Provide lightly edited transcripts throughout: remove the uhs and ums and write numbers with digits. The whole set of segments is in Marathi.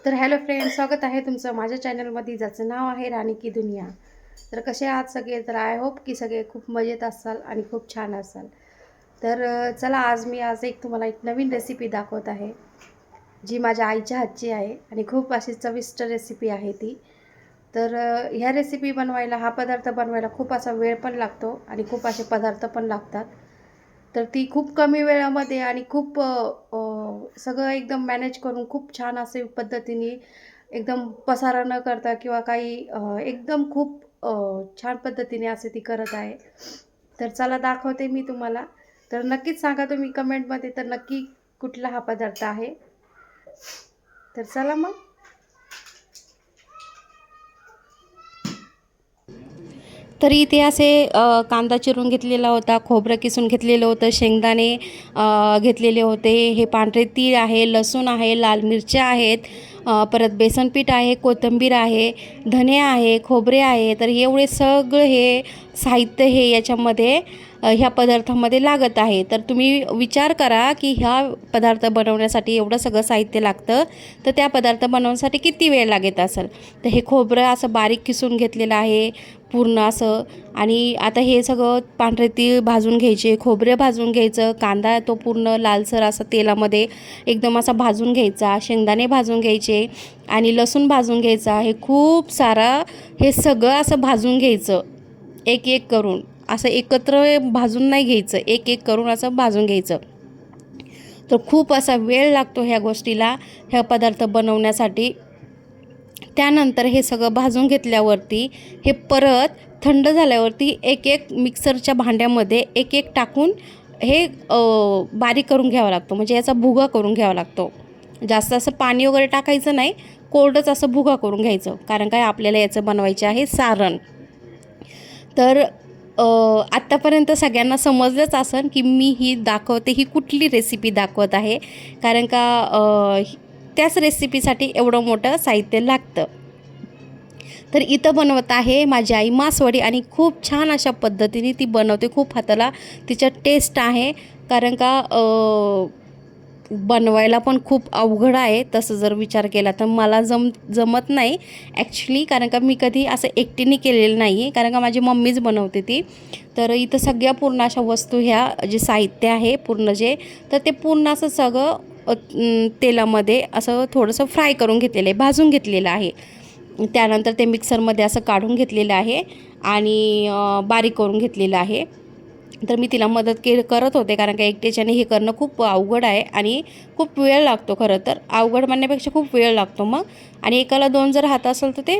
तर हॅलो फ्रेंड, स्वागत आहे तुमचं माझ्या चॅनलमध्ये, ज्याचं नाव आहे राणी की दुनिया. तर कसे आहात सगळे? तर आय होप की सगळे खूप मजेत असाल आणि खूप छान असाल. तर चला, आज तुम्हाला एक नवीन रेसिपी दाखवत आहे, जी माझ्या आईच्या हातची आहे आणि खूप अशी चविष्ट रेसिपी आहे ती. तर ह्या रेसिपी बनवायला, हा पदार्थ बनवायला खूप असा वेळ पण लागतो आणि खूप असे पदार्थ पण लागतात. तर ती खूप कमी वेळामध्ये आणि खूप सगळं एकदम मॅनेज करून खूप छान असे पद्धतीने, एकदम पसारा न करता किंवा काही एकदम खूप छान पद्धतीने असे ती करत आहे. तर चला दाखवते मी तुम्हाला. तर नक्कीच सांगा तुम्ही कमेंटमध्ये, तर नक्की कुठला हा पदार्थ आहे. तर चला मग. तर इथे असे कांदा चिरून घेतलेला होता, खोबरं किसून घेतलेलं होतं, शेंगदाणे घेतलेले होते, हे पांढरे तीळ आहे, लसूण आहे, लाल मिरच्या आहेत, परत बेसन पीठ आहे, कोथिंबीर आहे, धने आहे, खोबरे आहे. तर एवढे सगळं हे साहित्य हे याच्यामध्ये ह्या पदार्थामध्ये लागत आहे. तर तुम्ही विचार करा की ह्या पदार्थ बनवण्यासाठी एवढं सगळं साहित्य लागतं, तर त्या पदार्थ बनवण्यासाठी किती वेळ लागत असेल. तर हे खोबरं असं बारीक किसून घेतलेलं आहे पूर्ण असं. आणि आता हे सगळं पांढरे तीळ भाजून घ्यायचे, खोबरे भाजून घ्यायचं, कांदा तो पूर्ण लालसर असं तेलामध्ये एकदम असा भाजून घ्यायचा, शेंगदाणे भाजून घ्यायचे आणि लसूण भाजून घ्यायचा. हे खूप सारा हे सगळं असं भाजून घ्यायचं, एक एक करून असं एकत्र भाजून नाही घ्यायचं, एक एक करून असं भाजून घ्यायचं. तर खूप असा वेळ लागतो ह्या गोष्टीला, ह्या पदार्थ बनवण्यासाठी. त्यानंतर हे सगळं भाजून घेतल्यावरती हे परत थंड झाल्यावरती एक एक मिक्सरच्या भांड्यामध्ये एक एक टाकून हे बारीक करून घ्यावं लागतं, म्हणजे याचा भुगा करून घ्यावा लागतो. जास्त असं पाणी वगैरे टाकायचं नाही, कोरडंच असं भुगा करून घ्यायचं, कारण काय आपल्याला याचं बनवायचे आहे सारण. तर आत्तापर्यंत सगळ्यांना समजलंच असेल की मी ही दाखवते ही कुठली रेसिपी दाखवत आहे, कारण का त्याच रेसिपीसाठी एवढं मोठं साहित्य लागतं. तर इथं बनवत आहे माझी आई मासवडी आणि खूप छान अशा पद्धतीने ती बनवते. खूप हाताला तिच्या टेस्ट आहे, कारण का बनवायला पण खूप अवघड आहे. तसं जर विचार केला तर मला जमत नाही ॲक्च्युली, कारण का मी कधी असं एकटीने केलेलं नाही आहे, कारण का माझी मम्मीच बनवते ती. तर इथं सगळ्या पूर्ण अशा वस्तू, ह्या जे साहित्य आहे पूर्ण जे, तर ते पूर्ण असं सगळं तेलामध्ये असं थोडंसं फ्राय करून घेतलेलं आहे, भाजून घेतलेलं आहे. त्यानंतर ते मिक्सरमध्ये असं काढून घेतलेलं आहे आणि बारीक करून घेतलेलं आहे. तर मी तिला मदत करत होते, कारण का एकट्याच्याने हे करणं खूप अवघड आहे आणि खूप वेळ लागतो. खरं तर अवघड म्हणण्यापेक्षा खूप वेळ लागतो मग. आणि एकाला दोन जर हात असेल तर ते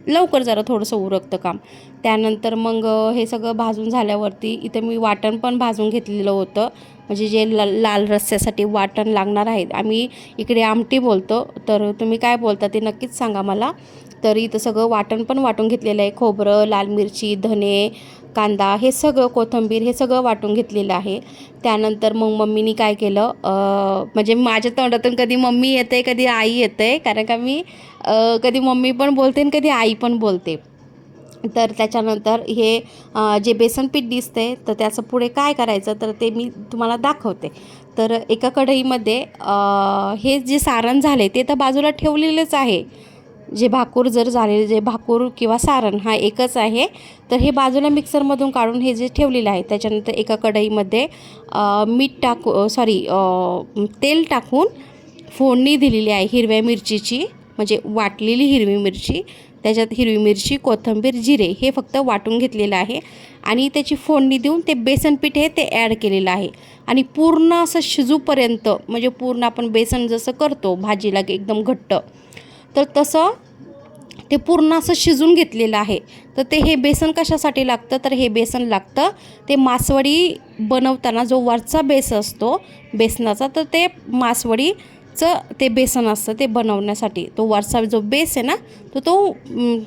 लवकर जरा थोडंसं उरकतं काम. त्यानंतर मग हे सगळं भाजून झाल्यावरती इथे मी वाटण पण भाजून घेतलेलं होतं, म्हणजे जे लाल रस्स्यासाठी वाटण लागणार आहेत. आम्ही इकडे आमटी बोलतो, तर तुम्ही काय बोलता ते नक्कीच सांगा मला. तर इथं सगळं वाटण पण वाटून घेतलेलं आहे, खोबरं, लाल मिरची, धने, कांदा, हे सगळं, कोथिंबीर, हे सगळं वाटून घेतलेलं आहे. त्यानंतर मग मम्मीनी काय केलं, म्हणजे माझ्या तोंडातून कधी मम्मी येते कधी आई येते, कारण का मी कधी मम्मी पण बोलते आणि कधी आई पण बोलते. तर त्याच्यानंतर हे जे बेसन पीठ दिसते, तर त्याचं पुढे काय करायचं तर ते मी तुम्हाला दाखवते. तर एका कढईमध्ये हे जे सारण झाले ते तर बाजूला ठेवलेलंच आहे. जे भाकूर जर झाले, जे भाकूर किंवा सारण हा एकच आहे. तर हे बाजूला मिक्सरमधून काढून हे जे ठेवलेलं आहे, त्याच्यानंतर एका कढईमध्ये तेल टाकून फोडणी दिलेली आहे हिरव्या मिरचीची, म्हणजे वाटलेली हिरवी मिरची. त्याच्यात हिरवी मिरची, कोथिंबीर, जिरे हे फक्त वाटून घेतलेलं आहे आणि त्याची फोडणी देऊन ते बेसन पीठ आहे ते ॲड केलेलं आहे. आणि पूर्ण असं शिजूपर्यंत, म्हणजे पूर्ण आपण बेसन जसं करतो भाजीला एकदम घट्ट, तर तसं ते पूर्ण असं शिजून घेतलेलं आहे. तर ते हे बेसन कशासाठी लागतं, तर हे बेसन लागतं ते मासवडी बनवताना जो वरचा बेस असतो बेसनाचा, तर ते मासवडीचं ते बेसन असतं ते बनवण्यासाठी. तो वरचा जो बेस आहे ना, तर तो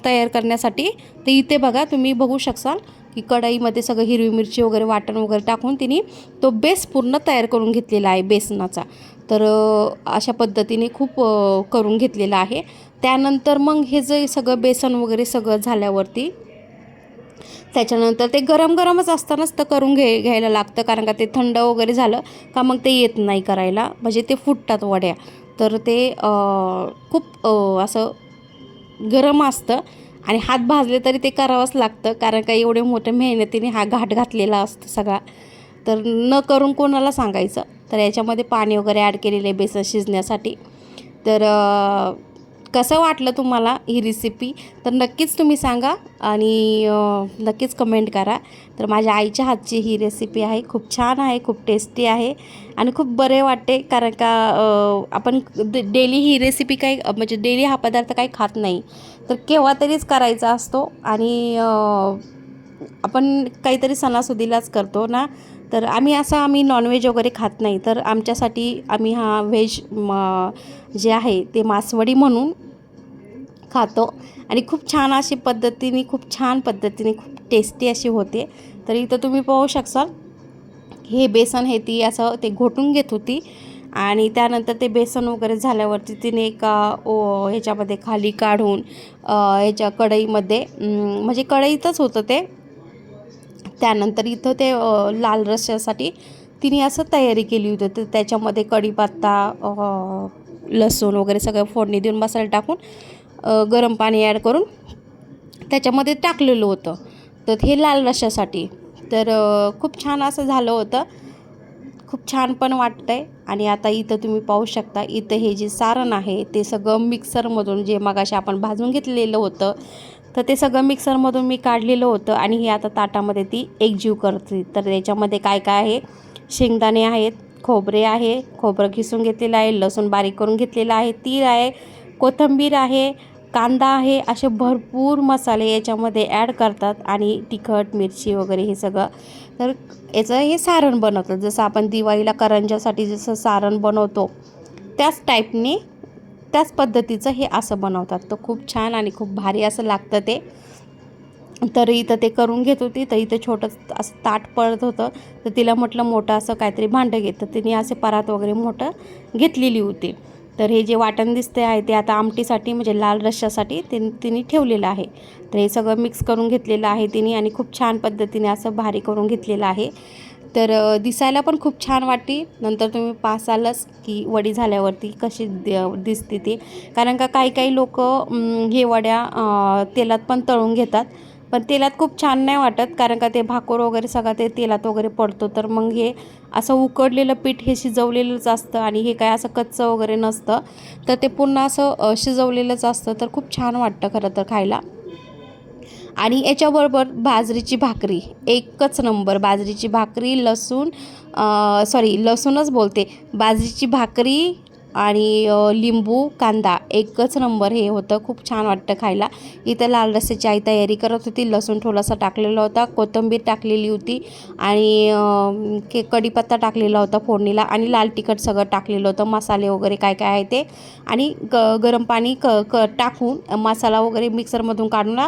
तयार करण्यासाठी. तर इथे बघा, तुम्ही बघू शकाल की कढईमध्ये सगळं हिरवी मिरची वगैरे वाटण वगैरे टाकून तिने तो बेस पूर्ण तयार करून घेतलेला आहे बेसनाचा. तर अशा पद्धतीने खूप करून घेतलेलं आहे. त्यानंतर मग हे जे सगळं बेसन वगैरे सगळं झाल्यावरती, त्याच्यानंतर ते गरम गरमच असतानाच तर करून घ्यायला लागतं, कारण का ते थंड वगैरे झालं का मग ते येत नाही करायला, म्हणजे ते फुटतात वड्या. तर ते खूप असं गरम असतं आणि हात भाजले तरी ते करावंच लागतं, कारण का एवढे मोठ्या मेहनतीने हा घाट घातलेला असतो सगळा. तर न करून कोणाला सांगायचं. तर याच्यामध्ये पाणी वगैरे ॲड केलेलं आहे बेसन शिजण्यासाठी. तर कसं वाटलं तुम्हाला ही रेसिपी, तर नक्कीच तुम्ही सांगा आणि नक्कीच कमेंट करा. तर माझ्या आईच्या हातची ही रेसिपी आहे, खूप छान आहे, खूप टेस्टी आहे आणि खूप बरे वाटते, कारण का आपण डेली ही रेसिपी काही म्हणजे डेली हा पदार्थ काही खात नाही, तर केव्हा तरीच करायचा असतो आणि आपण काहीतरी सणासुदीलाच करतो ना. तर आम्ही नॉनव्हेज वगैरे खात नाही, तर आमच्यासाठी आम्ही हा व्हेज जे आहे ते मासवडी म्हणून खातो आणि खूप छान अशी पद्धतीने, खूप छान पद्धतीने, खूप टेस्टी अशी होते. तर इथं तुम्ही पाहू शकसाल हे बेसन हे ती असं ते घोटून घेत होती आणि त्यानंतर ते बेसन वगैरे झाल्यावरती तिने एका ह्याच्यामध्ये खाली काढून ह्याच्या कढईमध्ये म्हणजे कढईतच होतं ते. त्यानंतर इथं ते लाल रश्श्यासाठी तिने असं तयारी केली होती. तर त्याच्यामध्ये कढीपत्ता, लसूण वगैरे सगळं फोडणी देऊन मसाला टाकून गरम पाणी ॲड करून त्याच्यामध्ये टाकलेलं होतं. तर हे लाल रश्श्यासाठी. तर खूप छान असं झालं होतं, खूप छान पण वाटतं आहे. आणि आता इथं तुम्ही पाहू शकता, इथं हे जे सारण आहे ते सगळं मिक्सरमधून जे मगाशी आपण भाजून घेतलेलं होतं, तर ते सगळं मिक्सरमधून मी काढलेलं होतं आणि हे आता ताटामध्ये ती एकजीव करते. तर याच्यामध्ये काय काय आहे, शेंगदाणे आहेत, खोबरे आहे, खोबरं किसून घेतलेलं आहे, लसूण बारीक करून घेतलेला आहे, तीळ आहे, कोथिंबीर आहे, कांदा आहे, असे भरपूर मसाले याच्यामध्ये ॲड करतात आणि तिखट, मिरची वगैरे हे सगळं. तर याचं हे सारण बनवतात, जसं आपण दिवाळीला करंज्यासाठी जसं सारण बनवतो त्याच टाईपने, त्याच पद्धतीचं हे असं बनवतात. तर खूप छान आणि खूप भारी असं लागतं ते. तर इथं ते करून घेत होती, तर इथं छोटं असं ताट पडत होतं, तर तिला म्हटलं मोठं असं काहीतरी भांडं घे. तर तिने असे परात वगैरे मोठं घेतलेली होती. तर हे जे वाटण दिसते आहे ते आता आमटीसाठी म्हणजे लाल रश्श्यासाठी तिने ठेवलेलं आहे. तर हे सगळं मिक्स करून घेतलेलं आहे तिने आणि खूप छान पद्धतीने असं भारी करून घेतलेलं आहे. तर दिसायला पण खूप छान वाटते. नंतर तुम्ही पासालच की वडी झाल्यावरती कशी दिसते ती, कारण का काही काही लोकं हे वड्या तेलात पण तळून घेतात, पण तेलात खूप छान नाही वाटत, कारण का ते भाकूर वगैरे सगळं ते तेलात वगैरे पडतो. तर मग हे असं उकडलेलं पीठ हे शिजवलेलंच असतं आणि हे काय असं कच्चं वगैरे नसतं, तर ते पुन्हा असं शिजवलेलंच असतं. तर खूप छान वाटतं खरं तर खायला. आणि याच्याबरोबर बाजरीची भाकरी एकच नंबर. बाजरीची भाकरी, लसूण, सॉरी लसूणच बोलते, बाजरीची भाकरी आणि लिंबू, कांदा एकच नंबर हे होतं. खूप छान वाटतं खायला. इथं लाल रस्स्याची आई तयारी करत होती. लसूण थोडासा टाकलेला होता, कोथिंबीर टाकलेली होती आणि कढीपत्ता टाकलेला होता फोडणीला आणि लाल तिखट सगळं टाकलेलं होतं, मसाले वगैरे काय काय आहे ते. आणि गरम पाणी टाकून मसाला वगैरे मिक्सरमधून काढून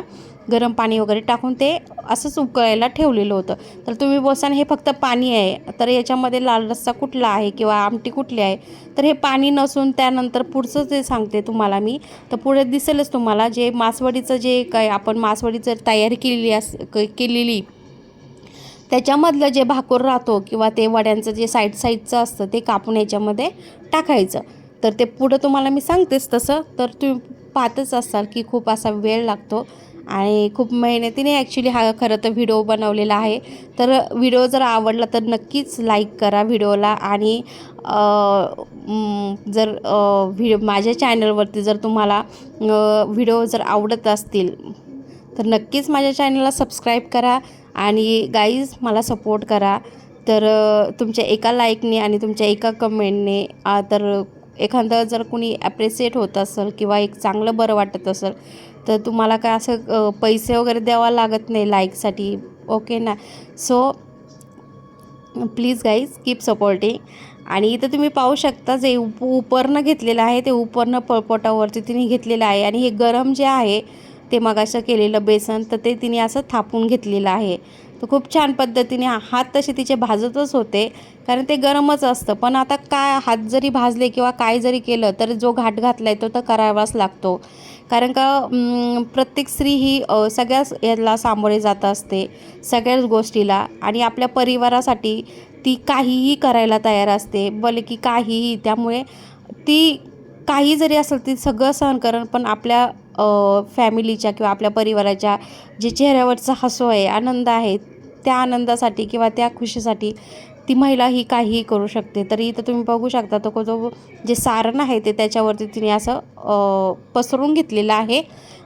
गरम पाणी वगैरे टाकून ते असंच उकळायला ठेवलेलं होतं. तर तुम्ही बोलसान हे फक्त पाणी आहे, तर याच्यामध्ये लाल रस्सा कुठला आहे किंवा आमटी कुठली आहे, तर हे पाणी नसून त्यानंतर पुढचं जे सांगते तुम्हाला मी, तर पुढे दिसेलच तुम्हाला जे मासवडीचं जे काय आपण मासवडीचं तयारी केलेली त्याच्यामधलं जे भाकूर राहतो किंवा ते वड्यांचं जे साईडचं असतं ते कापून याच्यामध्ये टाकायचं. तर ते पुढं तुम्हाला मी सांगतेच तसं. तर तुम्ही पाहतच असाल की खूप असा वेळ लागतो आणि खूप मेहनतीने ॲक्च्युली हा खरं तर व्हिडिओ बनवलेला आहे. तर व्हिडिओ जर आवडला तर नक्कीच लाईक करा व्हिडिओला आणि जर माझ्या चॅनलवरती जर तुम्हाला व्हिडिओ जर आवडत असतील तर नक्कीच माझ्या चॅनलला सबस्क्राईब करा आणि गाईज मला सपोर्ट करा. तर तुमच्या एका लाईकने आणि तुमच्या एका कमेंटने तर एखादं जर कुणी ॲप्रिशिएट होत असेल किंवा एक चांगलं बरं वाटत असेल, तर तुम्हाला काय असं पैसे वगैरे द्यावा लागत नाही लाईकसाठी, ओके ना. So please guys keep supporting. आणि इथं तुम्ही पाहू शकता जे उपरणं घेतलेलं आहे ते उपरणं पळपोटावरती तिने घेतलेलं आहे आणि हे गरम जे आहे ते मगाचं केलेलं बेसन तर ते तिने असं थापून घेतलेलं आहे. तर खूप छान पद्धतीने हात तसे तिचे भाजतच होते, कारण ते गरमच असतं. पण आता काय हात जरी भाजले किंवा काय जरी केलं तर जो घाट घातला आहे तो तर करावाच लागतो, कारण का प्रत्येक स्त्री ही सगळ्याच याला सामोरे जात असते, सगळ्याच गोष्टीला, आणि आपल्या परिवारासाठी ती काहीही करायला तयार असते, भले की काहीही. त्यामुळे ती काही जरी असेल ते सगळं सहन करेन, पण आपल्या फॅमिलीच्या किंवा आपल्या परिवाराच्या जे चेहऱ्यावरचा हसू आहे, आनंद आहे, त्या आनंदासाठी किंवा त्या खुशीसाठी ती महिला ही काहीही करू शकते. तर इथं तुम्ही बघू शकता तो जे सारण आहे ते त्याच्यावरती तिने असं पसरून घेतलेलं आहे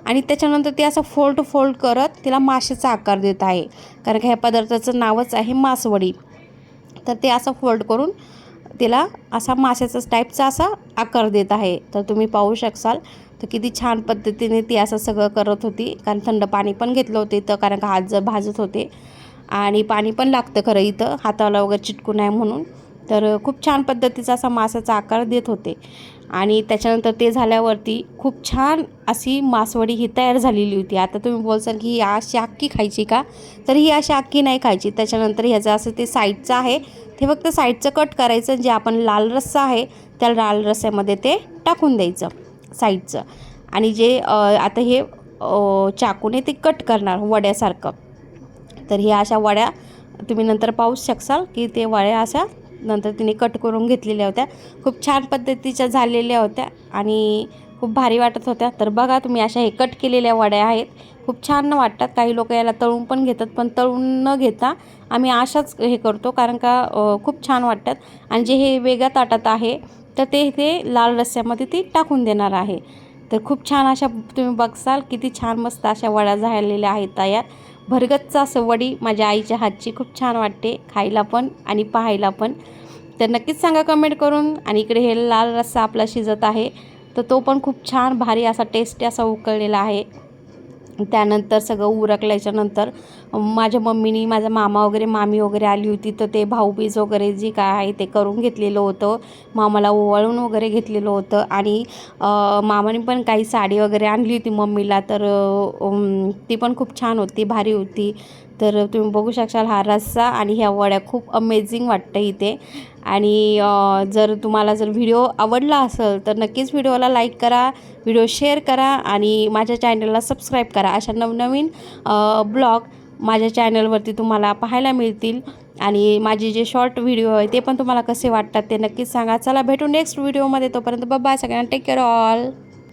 आणि त्याच्यानंतर ते असं फोल्ड करत तिला माशाचा आकार देत आहे. कारण की ह्या पदार्थाचं नावच आहे मासवडी. तर ते असं फोल्ड करून तिला असा माशाचाच टाईपचा असा आकार देत आहे. तर तुम्ही पाहू शकाल तर किती छान पद्धतीने ती असं सगळं करत होती. कारण थंड पाणी पण घेतलं होतं इथं, कारण का हात जर भाजत होते आणि पाणी पण लागतं खरं इथं हाताला वगैरे चिटकू नये म्हणून. तर खूप छान पद्धतीचा असा माशाचा आकार देत होते आणि त्याच्यानंतर ते झाल्यावरती खूप छान अशी मासवडी ही तयार झालेली होती. आता तुम्ही बोलसाल की ही अशी अख्खी खायची का? तर ही अशी अख्खी नाही खायची. त्याच्यानंतर ह्याचं असं ते साईडचं आहे ते फक्त साईडचं कट करायचं. जे आपण लाल रस्सा आहे त्या लाल रस्स्यामध्ये ते टाकून द्यायचं साईडचं आणि जे आता हे चाकूने ते कट करणार वड्यासारखं. तर हे अशा वड्या तुम्ही नंतर पाहू शकाल की ते वड्या अशा नंतर तिने कट करून घेतलेल्या होत्या. खूप छान पद्धतीच्या झालेल्या होत्या आणि खूप भारी वाटत होत्या. तर बघा तुम्ही अशा हे कट केलेल्या वड्या आहेत, खूप छान वाटतात. काही लोक याला तळून पण घेतात, पण तळून न घेता आम्ही अशाच हे करतो कारण का खूप छान वाटतात. आणि जे हे वेगळ्या ताटात आहे तर ते लाल रस्स्यामध्ये ती टाकून देणार आहे. तर खूप छान अशा तुम्ही बघसाल किती छान मस्त अशा वड्या झालेल्या आहेत तयार. भरगच्च असं वडी माझ्या आईच्या हातची खूप छान वाटते खायला पण आणि पाहायला पण. तर नक्कीच सांगा कमेंट करून. आणि इकडे हे लाल रस्सा आपला शिजत आहे तर तो पण खूप छान भारी असा टेस्टी असा उकळलेला आहे. त्यानंतर सगळं उरकल्याच्यानंतर माझ्या मम्मीनी, माझा मामा वगैरे, मामी वगैरे आली होती. तर ते भाऊबीज वगैरे जे काय आहे ते करून घेतलेलं होतं. मामाला ओवाळून वगैरे घेतलेलं होतं आणि मामाने पण काही साडी वगैरे आणली होती मम्मीला. तर ती पण खूप छान होती, भारी होती. तर तुम्ही बघू शकाल हा रस्सा आणि ह्या वड्या खूप अमेझिंग वाटतं इथे. आणि जर तुम्हाला जर व्हिडिओ आवडला असेल तर नक्कीच व्हिडिओला लाईक करा, व्हिडिओ शेअर करा आणि माझ्या चॅनलला सबस्क्राईब करा. अशा नवनवीन ब्लॉग माझ्या चॅनलवरती तुम्हाला पाहायला मिळतील. आणि माझे जे शॉर्ट व्हिडिओ आहे ते पण तुम्हाला कसे वाटतात ते नक्कीच सांगा. चला भेटू नेक्स्ट व्हिडिओमध्ये. तोपर्यंत बाय, सगळ्यांना टेक केअर ऑल.